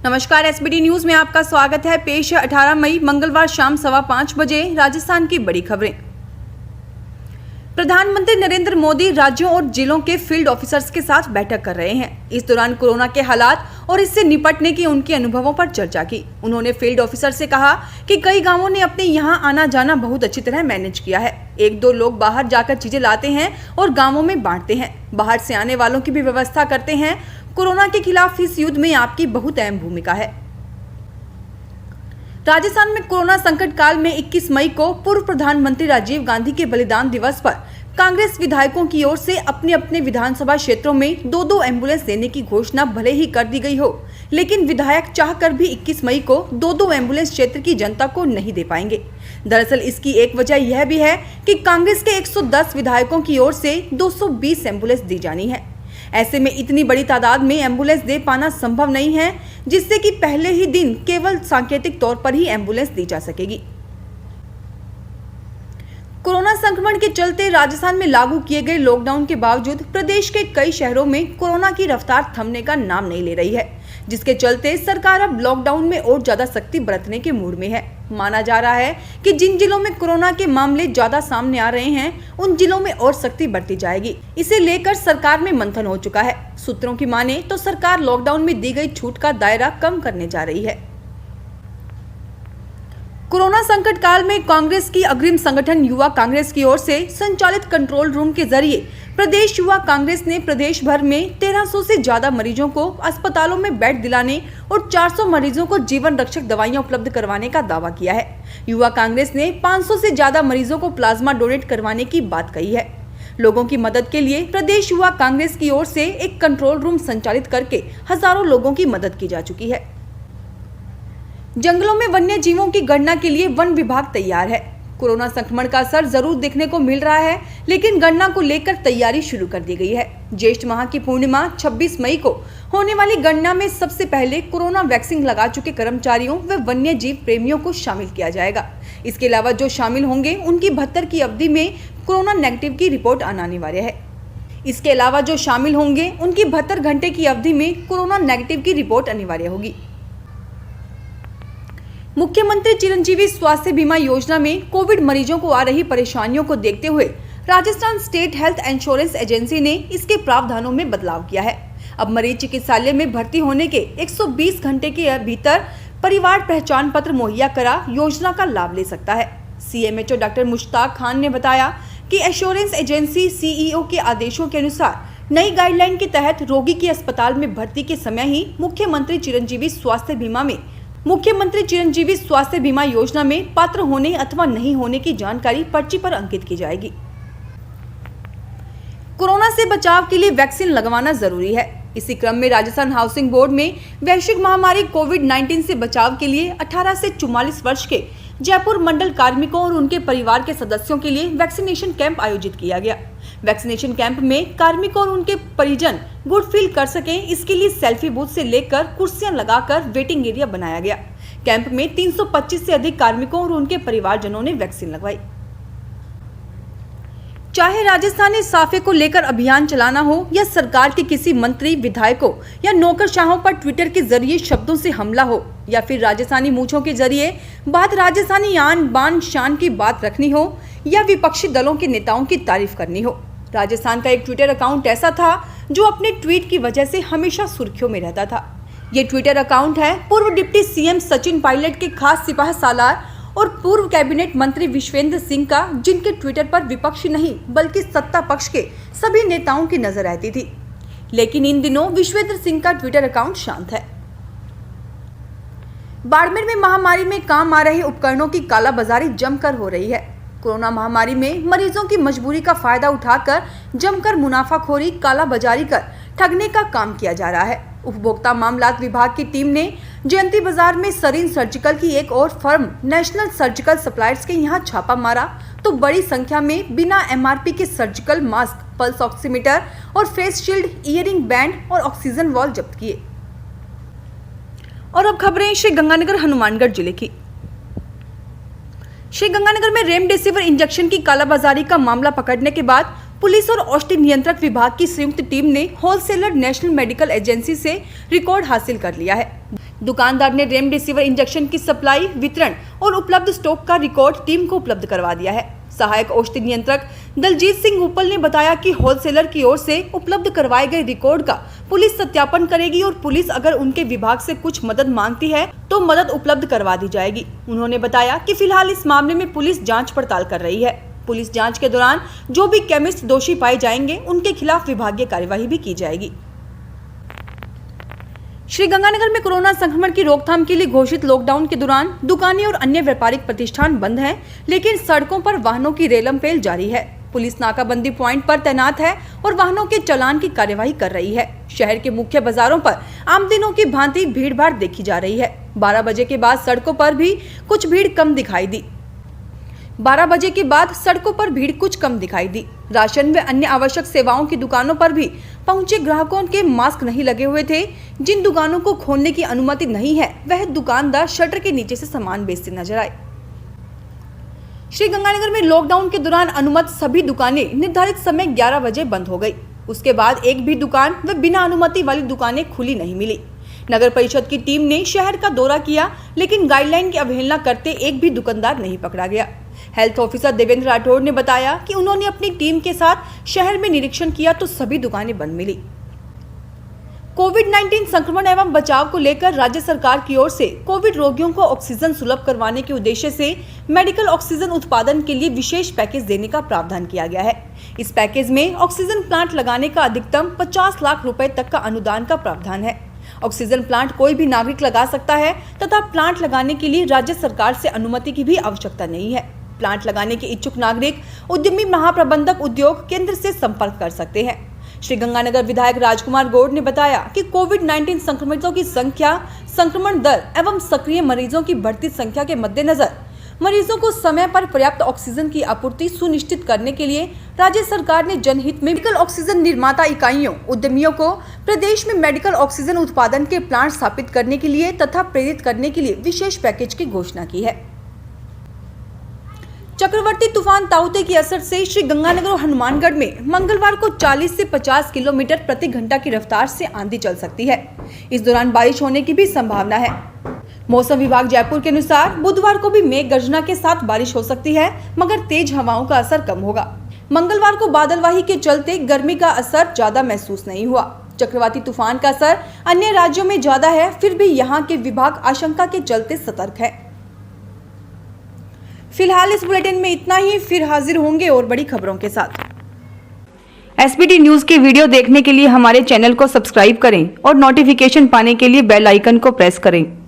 नमस्कार, SBT news में आपका स्वागत है। पेश है 18 मई मंगलवार शाम 5:15 बजे राजस्थान की बड़ी खबरें। प्रधानमंत्री नरेंद्र मोदी राज्यों और जिलों के फील्ड ऑफिसर्स के साथ बैठक कर रहे हैं। इस दौरान कोरोना के हालात और इससे निपटने की उनके अनुभवों पर चर्चा की। उन्होंने फील्ड ऑफिसर से कहा कि कई गांवों ने अपने यहां आना जाना बहुत अच्छी तरह मैनेज किया है। 1-2 लोग बाहर जाकर चीजें लाते हैं और गांवों में बांटते हैं। बाहर से आने वालों की भी व्यवस्था करते हैं। कोरोना के खिलाफ इस युद्ध में आपकी बहुत अहम भूमिका है। राजस्थान में कोरोना संकट काल में 21 मई को पूर्व प्रधानमंत्री राजीव गांधी के बलिदान दिवस पर कांग्रेस विधायकों की ओर से अपने अपने विधानसभा क्षेत्रों में 2-2 एम्बुलेंस देने की घोषणा भले ही कर दी गई हो, लेकिन विधायक चाहकर भी 21 मई को 2-2 एम्बुलेंस क्षेत्र की जनता को नहीं दे पाएंगे। दरअसल इसकी एक वजह यह भी है कि कांग्रेस के 110 विधायकों की ओर से 220 एम्बुलेंस दी जानी है। ऐसे में इतनी बड़ी तादाद में एम्बुलेंस दे पाना संभव नहीं है, जिससे कि पहले ही दिन केवल सांकेतिक तौर पर ही एम्बुलेंस दी जा सकेगी। कोरोना संक्रमण के चलते राजस्थान में लागू किए गए लॉकडाउन के बावजूद प्रदेश के कई शहरों में कोरोना की रफ्तार थमने का नाम नहीं ले रही है, जिसके चलते सरकार अब लॉकडाउन में और ज्यादा सख्ती बरतने के मूड में है। माना जा रहा है कि जिन जिलों में कोरोना के मामले ज्यादा सामने आ रहे हैं, उन जिलों में और सख्ती बरती जाएगी। इसे लेकर सरकार में मंथन हो चुका है। सूत्रों की माने तो सरकार लॉकडाउन में दी गई छूट का दायरा कम करने जा रही है। कोरोना संकट काल में कांग्रेस की अग्रिम संगठन युवा कांग्रेस की ओर से संचालित कंट्रोल रूम के जरिए प्रदेश युवा कांग्रेस ने प्रदेश भर में 1300 से ज्यादा मरीजों को अस्पतालों में बेड दिलाने और 400 मरीजों को जीवन रक्षक दवाइयां उपलब्ध करवाने का दावा किया है। युवा कांग्रेस ने 500 से ज्यादा मरीजों को प्लाज्मा डोनेट करवाने की बात कही है। लोगों की मदद के लिए प्रदेश युवा कांग्रेस की ओर से एक कंट्रोल रूम संचालित करके हजारों लोगों की मदद की जा चुकी है। जंगलों में वन्य जीवों की गणना के लिए वन विभाग तैयार है। कोरोना संक्रमण का असर जरूर देखने को मिल रहा है, लेकिन गणना को लेकर तैयारी शुरू कर दी गई है। ज्येष्ठ माह की पूर्णिमा 26 मई को होने वाली गणना में सबसे पहले कोरोना वैक्सीन लगा चुके कर्मचारियों व वन्य जीव प्रेमियों को शामिल किया जाएगा। इसके अलावा जो शामिल होंगे उनकी 72 की अवधि में कोरोना नेगेटिव की रिपोर्ट आना अनिवार्य है। इसके अलावा जो शामिल होंगे उनकी 72 घंटे की अवधि में कोरोना नेगेटिव की रिपोर्ट अनिवार्य होगी। मुख्यमंत्री चिरंजीवी स्वास्थ्य बीमा योजना में कोविड मरीजों को आ रही परेशानियों को देखते हुए Rajasthan state health insurance agency ने इसके प्रावधानों में बदलाव किया है। अब मरीज चिकित्सालय में भर्ती होने के 120 घंटे के भीतर परिवार पहचान पत्र मुहैया करा योजना का लाभ ले सकता है। सीएमएचओ डॉक्टर मुश्ताक खान ने बताया कि इंश्योरेंस एजेंसी सीईओ के आदेशों के अनुसार नई गाइडलाइन के तहत रोगी की अस्पताल में भर्ती के समय ही मुख्यमंत्री चिरंजीवी स्वास्थ्य बीमा योजना में पात्र होने अथवा नहीं होने की जानकारी पर्ची पर अंकित की जाएगी। कोरोना से बचाव के लिए वैक्सीन लगवाना जरूरी है। इसी क्रम में राजस्थान हाउसिंग बोर्ड में वैश्विक महामारी कोविड-19 से बचाव के लिए 18 से 44 वर्ष के जयपुर मंडल कार्मिकों और उनके परिवार के सदस्यों के लिए वैक्सीनेशन कैंप आयोजित किया गया। वैक्सीनेशन कैंप में कार्मिकों और उनके परिजन गुड फील कर सकें, इसके लिए सेल्फी बूथ से लेकर कुर्सियां लगाकर वेटिंग एरिया बनाया गया। कैंप में 325 से अधिक कार्मिकों और उनके परिवारजनों ने वैक्सीन लगवाई। चाहे राजस्थानी साफे को लेकर अभियान चलाना हो या सरकार के किसी मंत्री, विधायकों या नौकरशाहों पर ट्विटर के जरिए शब्दों से हमला हो, या फिर राजस्थानी मूंछों के जरिए बात राजस्थानी आन बान शान की बात रखनी हो, या विपक्षी दलों के नेताओं की तारीफ करनी हो, राजस्थान का एक ट्विटर अकाउंट ऐसा था जो अपने ट्वीट की वजह से हमेशा सुर्खियों में रहता था। ये ट्विटर अकाउंट है पूर्व डिप्टी सीएम सचिन पायलट के खास सिपाही सालार और पूर्व कैबिनेट मंत्री विश्वेंद्र सिंह का, जिनके ट्विटर पर विपक्ष नहीं बल्कि सत्ता पक्ष के सभी नेताओं की नजर रहती थी। लेकिन इन दिनों विश्वेंद्र सिंह का ट्विटर अकाउंट शांत है। बाड़मेर में महामारी में काम आ रहे उपकरणों की कालाबाजारी जमकर हो रही है। कोरोना महामारी में मरीजों की मजबूरी का फायदा उठाकर जमकर मुनाफाखोरी, कालाबाजारी कर ठगने का काम किया जा रहा है। उपभोक्ता मामलात विभाग की टीम ने जयंती बाजार में सरीन सर्जिकल की एक और फर्म नेशनल सर्जिकल सप्लायर्स के यहां छापा मारा तो बड़ी संख्या में बिना एमआरपी के सर्जिकल मास्क, पल्स ऑक्सीमीटर और फेस शील्ड, इयरिंग बैंड और ऑक्सीजन वॉल जब्त किए। और अब खबरें श्रीगंगानगर हनुमानगढ़ जिले की। श्रीगंगानगर में रेमडेसिविर इंजेक्शन की कालाबाजारी का मामला पकड़ने के बाद पुलिस और औषधि नियंत्रक विभाग की संयुक्त टीम ने होलसेलर नेशनल मेडिकल एजेंसी से रिकॉर्ड हासिल कर लिया है। दुकानदार ने रेमडेसिविर इंजेक्शन की सप्लाई, वितरण और उपलब्ध स्टॉक का रिकॉर्ड टीम को उपलब्ध करवा दिया है। सहायक औषधि नियंत्रक दलजीत सिंह उपल ने बताया कि होलसेलर की ओर से उपलब्ध करवाए गए रिकॉर्ड का पुलिस सत्यापन करेगी और पुलिस अगर उनके विभाग से कुछ मदद मांगती है तो मदद उपलब्ध करवा दी जाएगी। उन्होंने बताया कि फिलहाल इस मामले में पुलिस जांच पड़ताल कर रही है। पुलिस जांच के दौरान जो भी केमिस्ट दोषी पाए जाएंगे उनके खिलाफ विभागीय कार्यवाही भी की जाएगी। श्रीगंगानगर में कोरोना संक्रमण की रोकथाम के लिए घोषित लॉकडाउन के दौरान दुकानें और अन्य व्यापारिक प्रतिष्ठान बंद हैं, लेकिन सड़कों पर वाहनों की रेलम-पेल जारी है। पुलिस नाकाबंदी पॉइंट पर तैनात है और वाहनों के चालान की कार्यवाही कर रही है। शहर के मुख्य बाजारों पर आम दिनों की भांति भीड़-भाड़ देखी जा रही है। 12 बजे के बाद सड़कों पर भी कुछ भीड़ कम दिखाई दी। 12 बजे के बाद सड़कों पर भीड़ कुछ कम दिखाई दी। राशन व अन्य आवश्यक सेवाओं की दुकानों पर भी पहुंचे ग्राहकों के मास्क नहीं लगे हुए थे। जिन दुकानों को खोलने की अनुमति नहीं है वह दुकानदार शटर के नीचे से सामान बेचते नजर आए। श्रीगंगानगर में लॉकडाउन के दौरान अनुमत सभी दुकानें निर्धारित समय 11 बजे बंद हो गई। उसके बाद एक भी दुकान व बिना अनुमति वाली दुकानें खुली नहीं मिली। नगर परिषद की टीम ने शहर का दौरा किया, लेकिन गाइडलाइन की अवहेलना करते एक भी दुकानदार नहीं पकड़ा गया। हेल्थ ऑफिसर देवेंद्र राठौड़ ने बताया कि उन्होंने अपनी टीम के साथ शहर में निरीक्षण किया तो सभी दुकानें बंद मिली। कोविड-19 संक्रमण एवं बचाव को लेकर राज्य सरकार की ओर से कोविड रोगियों को ऑक्सीजन सुलभ करवाने के उद्देश्य से मेडिकल ऑक्सीजन उत्पादन के लिए विशेष पैकेज देने का प्रावधान किया गया है। इस पैकेज में ऑक्सीजन प्लांट लगाने का अधिकतम 50 लाख रुपए तक का अनुदान का प्रावधान है। ऑक्सीजन प्लांट कोई भी नागरिक लगा सकता है तथा प्लांट लगाने के लिए राज्य सरकार से अनुमति की भी आवश्यकता नहीं है। प्लांट लगाने के इच्छुक नागरिक उद्यमी महाप्रबंधक उद्योग केंद्र से संपर्क कर सकते हैं। श्रीगंगानगर विधायक राजकुमार गौड़ ने बताया कि कोविड-19 संक्रमितों की संख्या, संक्रमण दर एवं सक्रिय मरीजों की बढ़ती संख्या के मद्देनजर मरीजों को समय पर पर्याप्त ऑक्सीजन की आपूर्ति सुनिश्चित करने के लिए राज्य सरकार ने जनहित में मेडिकल ऑक्सीजन निर्माता इकाइयों, उद्यमियों को प्रदेश में मेडिकल ऑक्सीजन उत्पादन के प्लांट स्थापित करने के लिए तथा प्रेरित करने के लिए विशेष पैकेज की घोषणा की है। चक्रवर्ती तूफान ताउते की असर से श्रीगंगानगर और हनुमानगढ़ में मंगलवार को 40 से 50 किलोमीटर प्रति घंटा की रफ्तार से आंधी चल सकती है। इस दौरान बारिश होने की भी संभावना है। मौसम विभाग जयपुर के अनुसार बुधवार को भी मेघ गर्जना के साथ बारिश हो सकती है, मगर तेज हवाओं का असर कम होगा। मंगलवार को बादलवाही के चलते गर्मी का असर ज्यादा महसूस नहीं हुआ। चक्रवाती तूफान का असर अन्य राज्यों में ज्यादा है, फिर भी यहाँ के विभाग आशंका के चलते सतर्क है। फिलहाल इस बुलेटिन में इतना ही, फिर हाजिर होंगे और बड़ी खबरों के साथ। एसबीटी न्यूज के वीडियो देखने के लिए हमारे चैनल को सब्सक्राइब करें और नोटिफिकेशन पाने के लिए बेल आइकन को प्रेस करें।